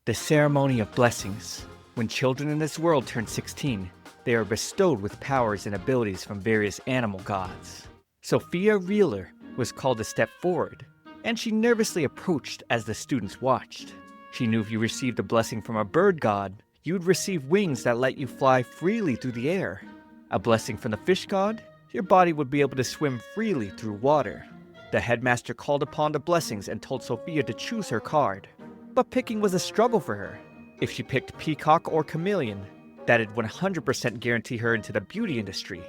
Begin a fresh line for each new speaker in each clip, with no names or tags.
The ceremony of blessings. When children in this world turn 16, they are bestowed with powers and abilities from various animal gods. Sophia Reeler was called to step forward, and she nervously approached as the students watched. She knew if you received a blessing from a bird god, you'd receive wings that let you fly freely through the air. A blessing from the fish god, your body would be able to swim freely through water. The headmaster called upon the blessings and told Sophia to choose her card. But picking was a struggle for her. If she picked peacock or chameleon, that'd 100% guarantee her into the beauty industry.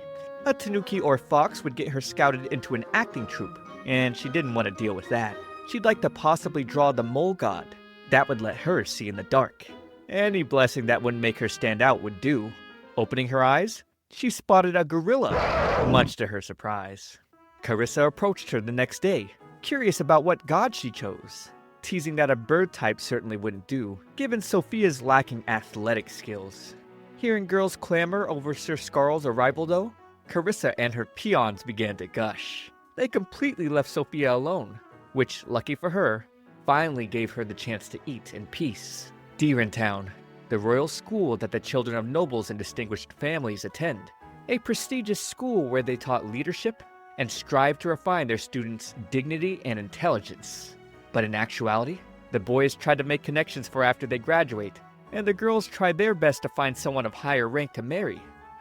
A tanuki or fox would get her scouted into an acting troupe, and she didn't want to deal with that. She'd like to possibly draw the mole god. That would let her see in the dark. Any blessing that wouldn't make her stand out would do. Opening her eyes, she spotted a gorilla, much to her surprise. Carissa approached her the next day, curious about what god she chose, teasing that a bird type certainly wouldn't do, given Sophia's lacking athletic skills. Hearing girls clamor over Sir Scarl's arrival though, Carissa and her peons began to gush. They completely left Sophia alone, which, lucky for her, finally gave her the chance to eat in peace. Deerentown, the royal school that the children of nobles and distinguished families attend. A prestigious school where they taught leadership and strive to refine their students' dignity and intelligence. But in actuality, the boys tried to make connections for after they graduate, and the girls tried their best to find someone of higher rank to marry.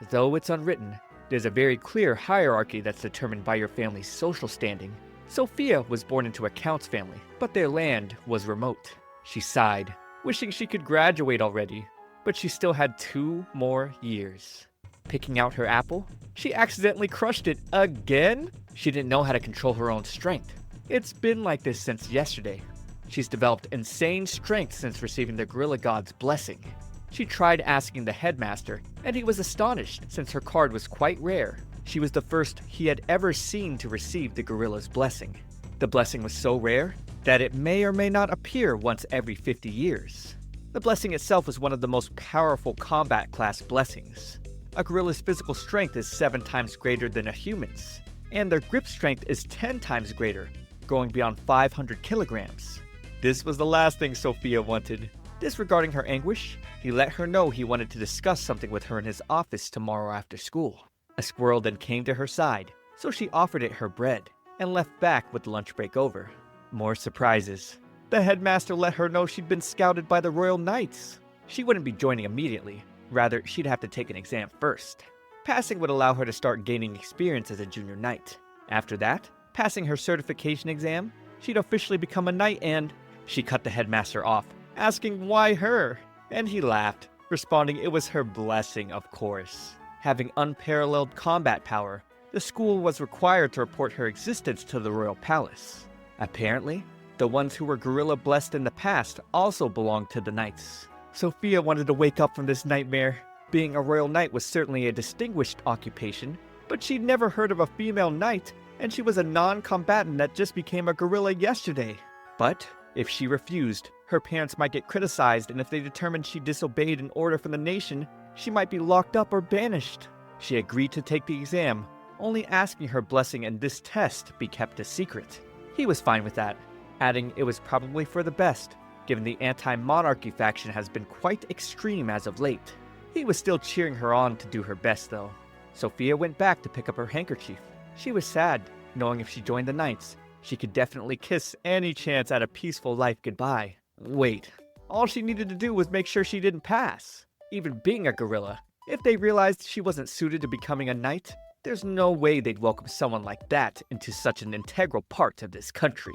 Though it's unwritten, there's a very clear hierarchy that's determined by your family's social standing. Sophia was born into a count's family, but their land was remote. She sighed, wishing she could graduate already, but she still had 2 more years. Picking out her apple, she accidentally crushed it again? She didn't know how to control her own strength. It's been like this since yesterday. She's developed insane strength since receiving the gorilla god's blessing. She tried asking the headmaster, and he was astonished since her card was quite rare. She was the first he had ever seen to receive the gorilla's blessing. The blessing was so rare that it may or may not appear once every 50 years. The blessing itself was one of the most powerful combat class blessings. A gorilla's physical strength is 7 times greater than a human's, and their grip strength is 10 times greater, going beyond 500 kilograms. This was the last thing Sophia wanted. Disregarding her anguish, he let her know he wanted to discuss something with her in his office tomorrow after school. A squirrel then came to her side, so she offered it her bread, and left back with lunch break over. More surprises. The headmaster let her know she'd been scouted by the Royal Knights. She wouldn't be joining immediately, rather she'd have to take an exam first. Passing would allow her to start gaining experience as a junior knight. After that, passing her certification exam, she'd officially become a knight and she cut the headmaster off, asking why her? And he laughed, responding it was her blessing, of course. Having unparalleled combat power, the school was required to report her existence to the royal palace. Apparently, the ones who were gorilla blessed in the past also belonged to the knights. Sophia wanted to wake up from this nightmare. Being a royal knight was certainly a distinguished occupation, but she'd never heard of a female knight, and she was a non-combatant that just became a gorilla yesterday. But if she refused, her parents might get criticized, and if they determined she disobeyed an order from the nation, she might be locked up or banished. She agreed to take the exam, only asking her blessing and this test be kept a secret. He was fine with that, adding it was probably for the best, given the anti-monarchy faction has been quite extreme as of late. He was still cheering her on to do her best though. Sophia went back to pick up her handkerchief. She was sad, knowing if she joined the Knights, she could definitely kiss any chance at a peaceful life goodbye. Wait, all she needed to do was make sure she didn't pass. Even being a gorilla, if they realized she wasn't suited to becoming a knight, there's no way they'd welcome someone like that into such an integral part of this country.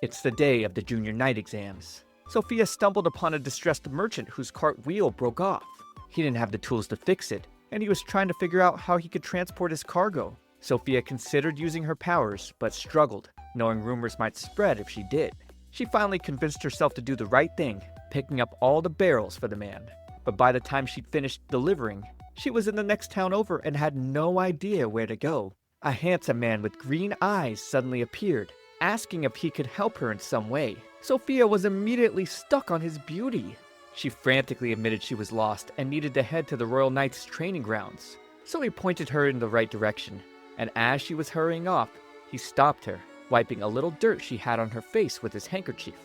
It's the day of the junior knight exams. Sophia stumbled upon a distressed merchant whose cart wheel broke off. He didn't have the tools to fix it, and he was trying to figure out how he could transport his cargo. Sophia considered using her powers, but struggled, knowing rumors might spread if she did. She finally convinced herself to do the right thing, picking up all the barrels for the man. But by the time she'd finished delivering, she was in the next town over and had no idea where to go. A handsome man with green eyes suddenly appeared, asking if he could help her in some way. Sophia was immediately stuck on his beauty. She frantically admitted she was lost and needed to head to the Royal Knights training grounds. So he pointed her in the right direction, and as she was hurrying off, he stopped her, wiping a little dirt she had on her face with his handkerchief.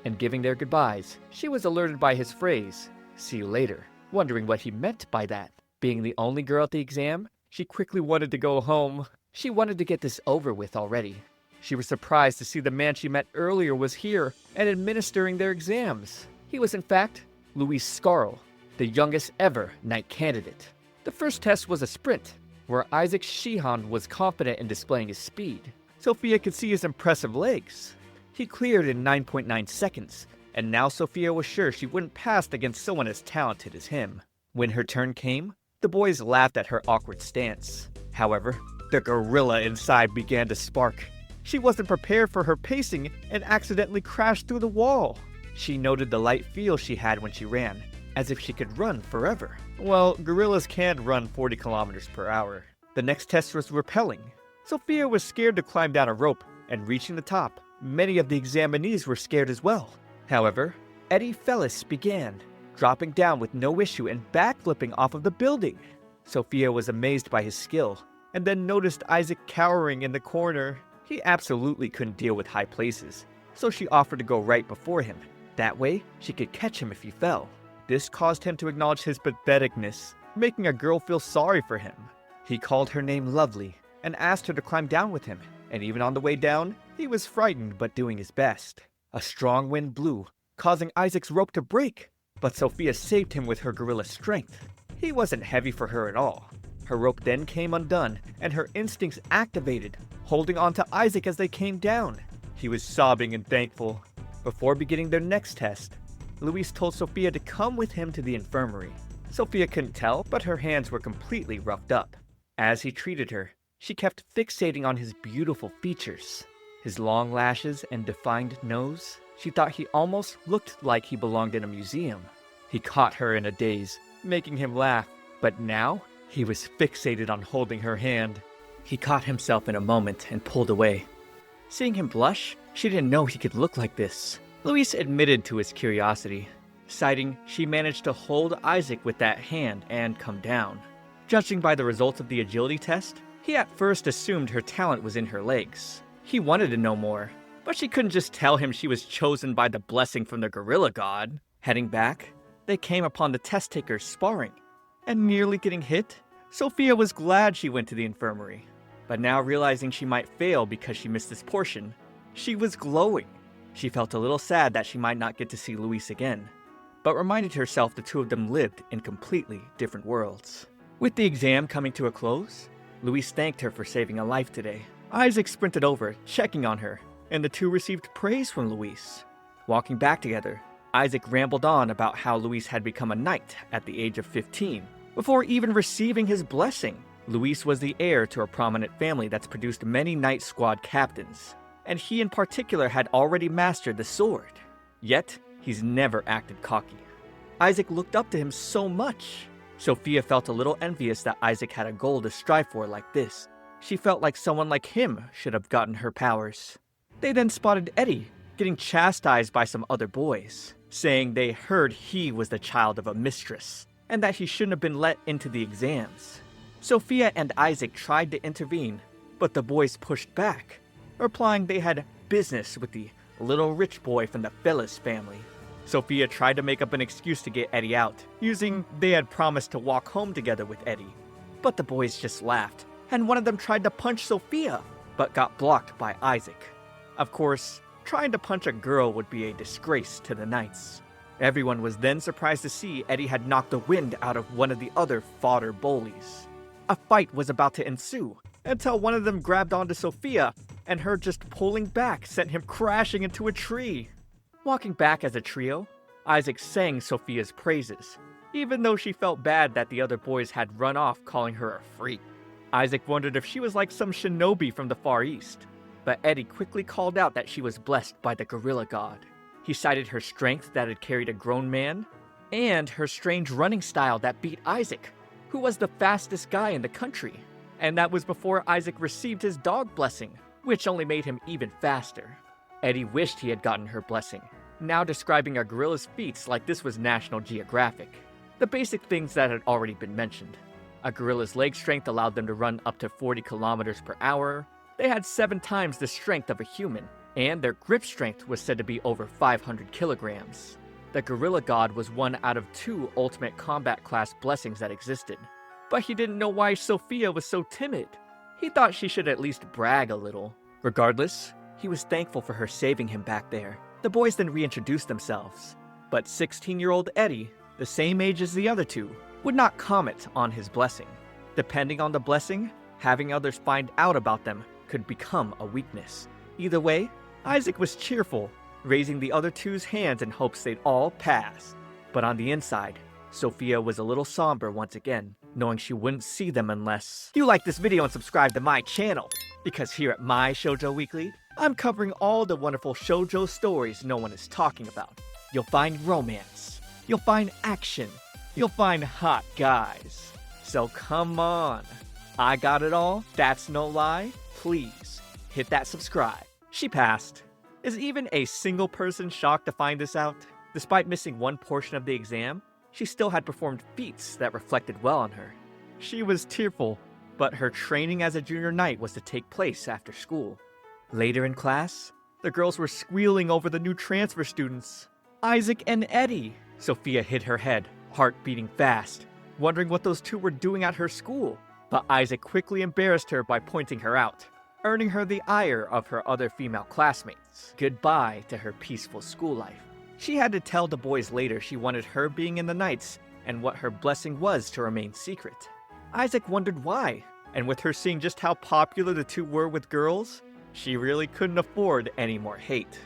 and giving their goodbyes, she was alerted by his phrase, "See you later," wondering what he meant by that. Being the only girl at the exam, she quickly wanted to go home. She wanted to get this over with already. She was surprised to see the man she met earlier was here and administering their exams. He was in fact Luis Scarl, the youngest ever knight candidate. The first test was a sprint, where Isaac Shihan was confident in displaying his speed. Sophia could see his impressive legs. He cleared in 9.9 seconds, and now Sophia was sure she wouldn't pass against someone as talented as him. When her turn came, the boys laughed at her awkward stance. However, the gorilla inside began to spark. She wasn't prepared for her pacing and accidentally crashed through the wall. She noted the light feel she had when she ran, as if she could run forever. Well, gorillas can run 40 kilometers per hour. The next test was rappelling. Sophia was scared to climb down a rope, and reaching the top, many of the examinees were scared as well. However, Eddie Fellis began, dropping down with no issue and backflipping off of the building. Sophia was amazed by his skill, and then noticed Isaac cowering in the corner. He absolutely couldn't deal with high places, so she offered to go right before him. That way, she could catch him if he fell. This caused him to acknowledge his patheticness, making a girl feel sorry for him. He called her name Lovely, and asked her to climb down with him, and even on the way down, he was frightened but doing his best. A strong wind blew, causing Isaac's rope to break, but Sophia saved him with her gorilla strength. He wasn't heavy for her at all. Her rope then came undone, and her instincts activated, holding on to Isaac as they came down. He was sobbing and thankful. Before beginning their next test, Luis told Sophia to come with him to the infirmary. Sophia couldn't tell, but her hands were completely roughed up. As he treated her, she kept fixating on his beautiful features. His long lashes and defined nose. She thought he almost looked like he belonged in a museum. He caught her in a daze, making him laugh, but now he was fixated on holding her hand. He caught himself in a moment and pulled away. Seeing him blush, she didn't know he could look like this. Luis admitted to his curiosity, citing she managed to hold Isaac with that hand and come down. Judging by the results of the agility test, he at first assumed her talent was in her legs. He wanted to know more, but she couldn't just tell him she was chosen by the blessing from the gorilla god. Heading back, they came upon the test takers sparring, and nearly getting hit. Sophia was glad she went to the infirmary, but now realizing she might fail because she missed this portion, she was glowing. She felt a little sad that she might not get to see Luis again, but reminded herself the two of them lived in completely different worlds. With the exam coming to a close, Luis thanked her for saving a life today. Isaac sprinted over, checking on her, and the two received praise from Luis. Walking back together, Isaac rambled on about how Luis had become a knight at the age of 15, before even receiving his blessing. Luis was the heir to a prominent family that's produced many knight squad captains, and he in particular had already mastered the sword. Yet, he's never acted cocky. Isaac looked up to him so much. Sophia felt a little envious that Isaac had a goal to strive for like this. She felt like someone like him should have gotten her powers. They then spotted Eddie getting chastised by some other boys, saying they heard he was the child of a mistress, and that he shouldn't have been let into the exams. Sophia and Isaac tried to intervene, but the boys pushed back, replying they had business with the little rich boy from the Fellis family. Sophia tried to make up an excuse to get Eddie out, using they had promised to walk home together with Eddie. But the boys just laughed, and one of them tried to punch Sophia, but got blocked by Isaac. Of course, trying to punch a girl would be a disgrace to the knights. Everyone was then surprised to see Eddie had knocked the wind out of one of the other fodder bullies. A fight was about to ensue, until one of them grabbed onto Sophia, and her just pulling back sent him crashing into a tree. Walking back as a trio, Isaac sang Sophia's praises, even though she felt bad that the other boys had run off calling her a freak. Isaac wondered if she was like some shinobi from the Far East, but Eddie quickly called out that she was blessed by the gorilla god. He cited her strength that had carried a grown man, and her strange running style that beat Isaac, who was the fastest guy in the country. And that was before Isaac received his dog blessing, which only made him even faster. Eddie wished he had gotten her blessing, now describing a gorilla's feats like this was National Geographic. The basic things that had already been mentioned. A gorilla's leg strength allowed them to run up to 40 kilometers per hour. They had 7 times the strength of a human, and their grip strength was said to be over 500 kilograms. The gorilla god was one out of 2 ultimate combat class blessings that existed. But he didn't know why Sophia was so timid. He thought she should at least brag a little. Regardless, he was thankful for her saving him back there. The boys then reintroduced themselves. But 16-year-old Eddie, the same age as the other two, would not comment on his blessing. Depending on the blessing, having others find out about them could become a weakness. Either way, Isaac was cheerful, raising the other two's hands in hopes they'd all pass. But on the inside, Sophia was a little somber once again, knowing she wouldn't see them unless you like this video and subscribe to my channel. Because here at My Shoujo Weekly, I'm covering all the wonderful shoujo stories no one is talking about. You'll find romance, you'll find action, you'll find hot guys. So come on, I got it all, that's no lie, please hit that subscribe. She passed. Is even a single person shocked to find this out? Despite missing one portion of the exam, she still had performed feats that reflected well on her. She was tearful, but her training as a junior knight was to take place after school. Later in class, the girls were squealing over the new transfer students, Isaac and Eddie. Sophia hid her head, heart beating fast, wondering what those two were doing at her school. But Isaac quickly embarrassed her by pointing her out, earning her the ire of her other female classmates. Goodbye to her peaceful school life. She had to tell the boys later she wanted her being in the Knights and what her blessing was to remain secret. Isaac wondered why, and with her seeing just how popular the two were with girls, she really couldn't afford any more hate.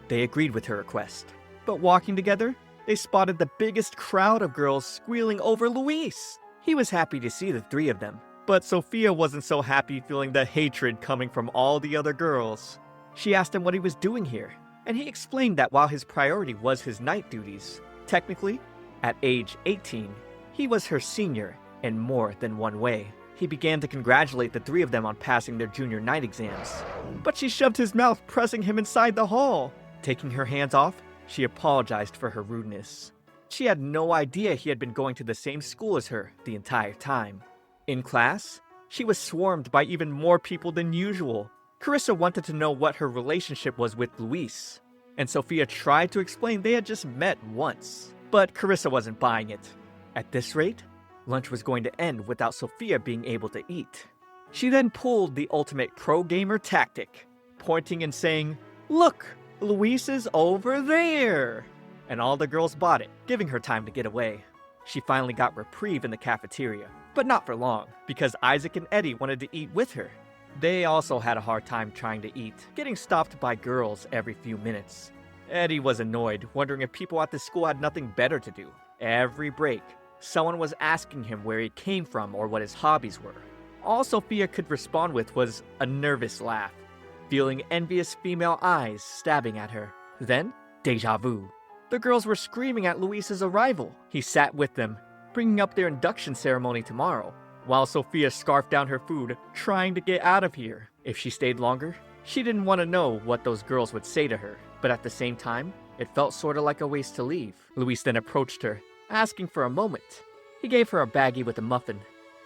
They agreed with her request, but walking together, they spotted the biggest crowd of girls squealing over Luis. He was happy to see the three of them, but Sophia wasn't so happy feeling the hatred coming from all the other girls. She asked him what he was doing here, and he explained that while his priority was his knight duties, technically, at age 18, he was her senior in more than one way. He began to congratulate the three of them on passing their junior knight exams, but she shoved his mouth, pressing him inside the hall. Taking her hands off, she apologized for her rudeness. She had no idea he had been going to the same school as her the entire time. In class, she was swarmed by even more people than usual. Carissa wanted to know what her relationship was with Luis, and Sophia tried to explain they had just met once. But Carissa wasn't buying it. At this rate, lunch was going to end without Sophia being able to eat. She then pulled the ultimate pro-gamer tactic, pointing and saying, "Look, Luis is over there!" And all the girls bought it, giving her time to get away. She finally got reprieve in the cafeteria, but not for long, because Isaac and Eddie wanted to eat with her. They also had a hard time trying to eat, getting stopped by girls every few minutes. Eddie was annoyed, wondering if people at the school had nothing better to do. Every break, someone was asking him where he came from or what his hobbies were. All Sophia could respond with was a nervous laugh, feeling envious female eyes stabbing at her. Then, deja vu. The girls were screaming at Luis's arrival. He sat with them, bringing up their induction ceremony tomorrow, while Sophia scarfed down her food, trying to get out of here. If she stayed longer, she didn't want to know what those girls would say to her, but at the same time, it felt sorta like a waste to leave. Luis then approached her, asking for a moment. He gave her a baggie with a muffin,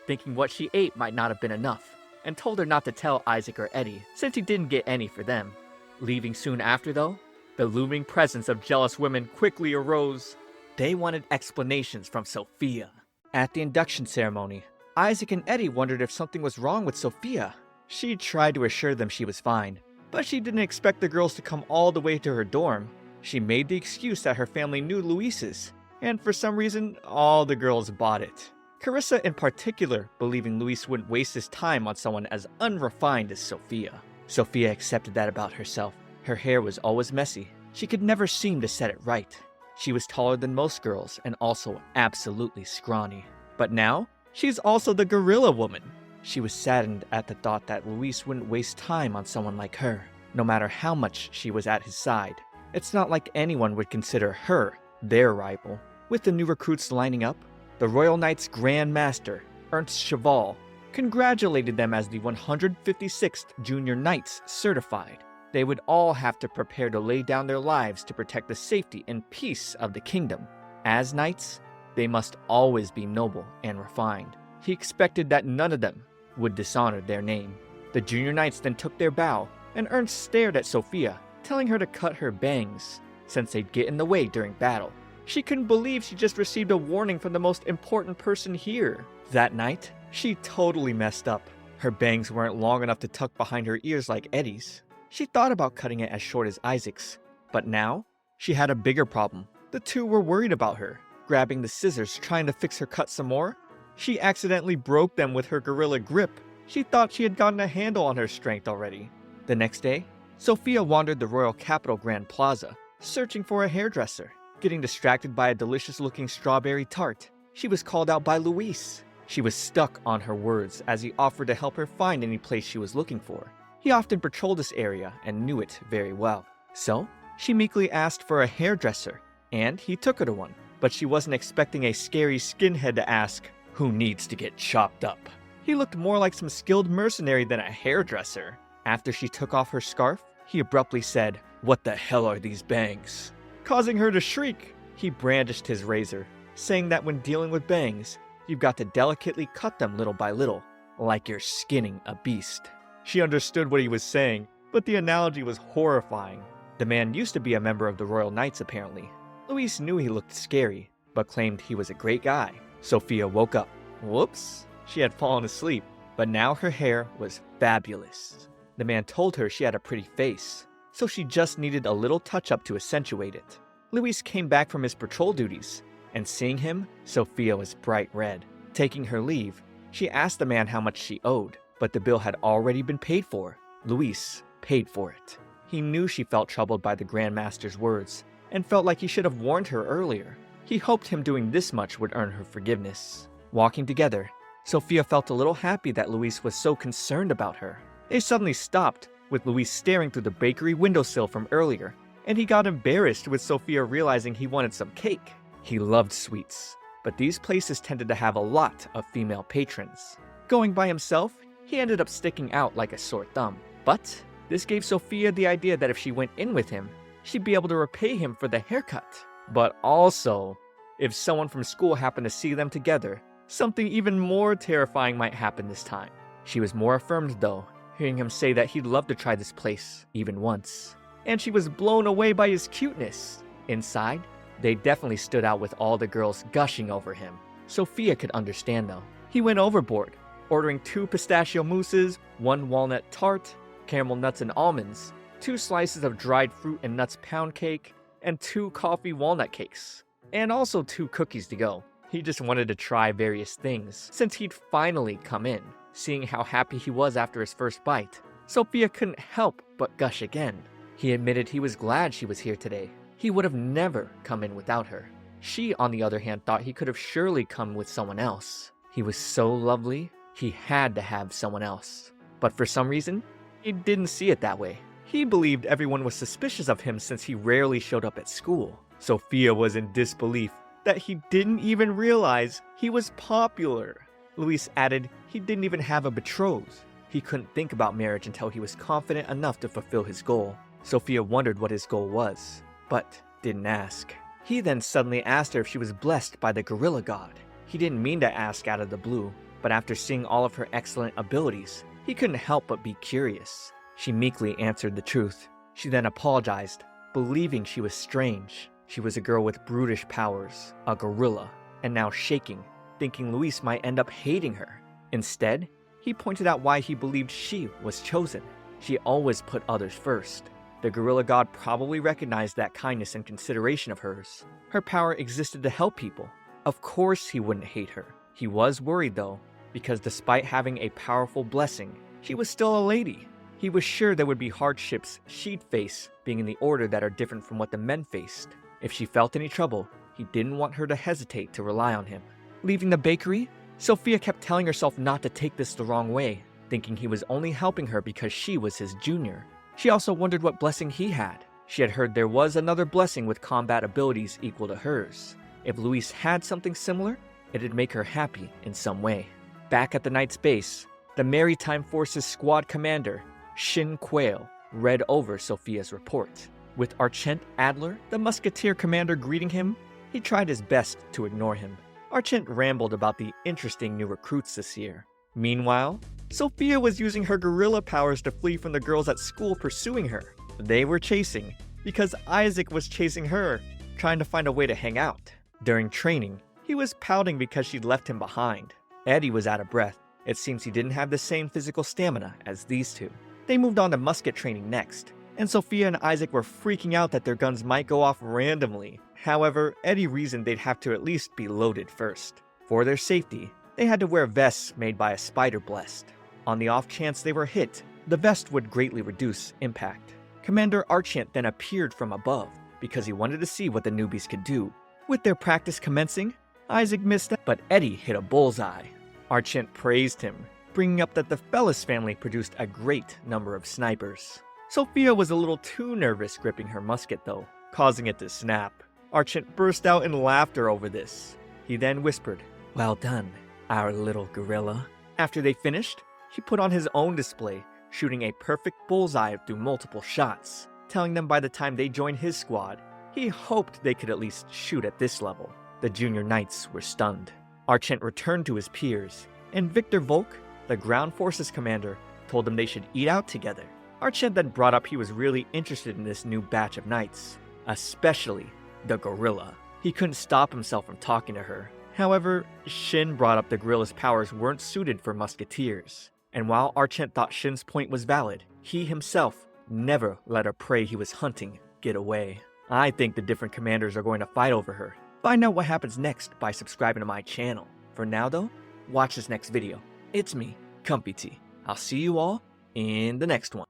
thinking what she ate might not have been enough, and told her not to tell Isaac or Eddie, since he didn't get any for them. Leaving soon after though, the looming presence of jealous women quickly arose. They wanted explanations from Sophia. At the induction ceremony, Isaac and Eddie wondered if something was wrong with Sophia. She tried to assure them she was fine, but she didn't expect the girls to come all the way to her dorm. She made the excuse that her family knew Luis's, and for some reason, all the girls bought it. Carissa in particular, believing Luis wouldn't waste his time on someone as unrefined as Sophia. Sophia accepted that about herself. Her hair was always messy. She could never seem to set it right. She was taller than most girls and also absolutely scrawny. But now, she's also the gorilla woman. She was saddened at the thought that Luis wouldn't waste time on someone like her, no matter how much she was at his side. It's not like anyone would consider her their rival. With the new recruits lining up, the Royal Knights Grand Master, Ernst Cheval, congratulated them as the 156th Junior Knights certified. They would all have to prepare to lay down their lives to protect the safety and peace of the kingdom. As knights, they must always be noble and refined. He expected that none of them would dishonor their name. The junior knights then took their bow, and Ernst stared at Sophia, telling her to cut her bangs, since they'd get in the way during battle. She couldn't believe she just received a warning from the most important person here. That night, she totally messed up. Her bangs weren't long enough to tuck behind her ears like Eddie's. She thought about cutting it as short as Isaac's, but now she had a bigger problem. The two were worried about her. Grabbing the scissors, trying to fix her cut some more, she accidentally broke them with her gorilla grip. She thought she had gotten a handle on her strength already. The next day, Sophia wandered the Royal Capitol Grand Plaza, searching for a hairdresser. Getting distracted by a delicious-looking strawberry tart, she was called out by Luis. She was stuck on her words as he offered to help her find any place she was looking for. He often patrolled this area and knew it very well. So, she meekly asked for a hairdresser, and he took her to one. But she wasn't expecting a scary skinhead to ask, "Who needs to get chopped up?" He looked more like some skilled mercenary than a hairdresser. After she took off her scarf, he abruptly said, "What the hell are these bangs?" Causing her to shriek. He brandished his razor, saying that when dealing with bangs, you've got to delicately cut them little by little, like you're skinning a beast. She understood what he was saying, but the analogy was horrifying. The man used to be a member of the Royal Knights, apparently. Luis knew he looked scary, but claimed he was a great guy. Sophia woke up. Whoops, she had fallen asleep, but now her hair was fabulous. The man told her she had a pretty face, so she just needed a little touch-up to accentuate it. Luis came back from his patrol duties, and seeing him, Sophia was bright red. Taking her leave, she asked the man how much she owed, but the bill had already been paid for. Luis paid for it. He knew she felt troubled by the Grand Master's words, and felt like he should have warned her earlier. He hoped him doing this much would earn her forgiveness. Walking together, Sophia felt a little happy that Luis was so concerned about her. They suddenly stopped, with Luis staring through the bakery windowsill from earlier, and he got embarrassed with Sophia realizing he wanted some cake. He loved sweets, but these places tended to have a lot of female patrons. Going by himself, he ended up sticking out like a sore thumb. But this gave Sophia the idea that if she went in with him, she'd be able to repay him for the haircut. But also, if someone from school happened to see them together, something even more terrifying might happen this time. She was more affirmed though, hearing him say that he'd love to try this place, even once. And she was blown away by his cuteness. Inside, they definitely stood out with all the girls gushing over him. Sophia could understand though. He went overboard, ordering 2 pistachio mousses, 1 walnut tart, caramel nuts and almonds, 2 slices of dried fruit and nuts pound cake, and 2 coffee walnut cakes. And also 2 cookies to go. He just wanted to try various things, since he'd finally come in. Seeing how happy he was after his first bite, Sophia couldn't help but gush again. He admitted he was glad she was here today. He would have never come in without her. She, on the other hand, thought he could have surely come with someone else. He was so lovely, he had to have someone else. But for some reason, he didn't see it that way. He believed everyone was suspicious of him since he rarely showed up at school. Sophia was in disbelief that he didn't even realize he was popular. Luis added he didn't even have a betrothed. He couldn't think about marriage until he was confident enough to fulfill his goal. Sophia wondered what his goal was, but didn't ask. He then suddenly asked her if she was blessed by the gorilla god. He didn't mean to ask out of the blue, but after seeing all of her excellent abilities, he couldn't help but be curious. She meekly answered the truth. She then apologized, believing she was strange. She was a girl with brutish powers, a gorilla, and now shaking, thinking Luis might end up hating her. Instead, he pointed out why he believed she was chosen. She always put others first. The gorilla god probably recognized that kindness and consideration of hers. Her power existed to help people. Of course he wouldn't hate her. He was worried though, because despite having a powerful blessing, she was still a lady. He was sure there would be hardships she'd face being in the order that are different from what the men faced. If she felt any trouble, he didn't want her to hesitate to rely on him. Leaving the bakery, Sophia kept telling herself not to take this the wrong way, thinking he was only helping her because she was his junior. She also wondered what blessing he had. She had heard there was another blessing with combat abilities equal to hers. If Luis had something similar, it'd make her happy in some way. Back at the Knight's base, the Maritime Forces Squad Commander, Shin Quail, read over Sophia's report. With Archent Adler, the Musketeer Commander, greeting him, he tried his best to ignore him. Archent rambled about the interesting new recruits this year. Meanwhile, Sophia was using her gorilla powers to flee from the girls at school pursuing her. They were chasing because Isaac was chasing her, trying to find a way to hang out. During training, he was pouting because she'd left him behind. Eddie was out of breath. It seems he didn't have the same physical stamina as these two. They moved on to musket training next, and Sophia and Isaac were freaking out that their guns might go off randomly. However, Eddie reasoned they'd have to at least be loaded first. For their safety, they had to wear vests made by a spider blessed. On the off chance they were hit, the vest would greatly reduce impact. Commander Archant then appeared from above because he wanted to see what the newbies could do. With their practice commencing, Isaac missed it, but Eddie hit a bullseye. Archant praised him, bringing up that the Fellis family produced a great number of snipers. Sophia was a little too nervous gripping her musket though, causing it to snap. Archant burst out in laughter over this. He then whispered, "Well done, our little gorilla." After they finished, he put on his own display, shooting a perfect bullseye through multiple shots, telling them by the time they joined his squad, he hoped they could at least shoot at this level. The junior knights were stunned. Archant returned to his peers, and Victor Volk, the ground forces commander, told them they should eat out together. Archant then brought up he was really interested in this new batch of knights, especially the gorilla. He couldn't stop himself from talking to her. However, Shin brought up the gorilla's powers weren't suited for musketeers. And while Archant thought Shin's point was valid, he himself never let a prey he was hunting get away. I think the different commanders are going to fight over her. Find out what happens next by subscribing to my channel. For now though, watch this next video. It's me, ComfyTea. I'll see you all in the next one.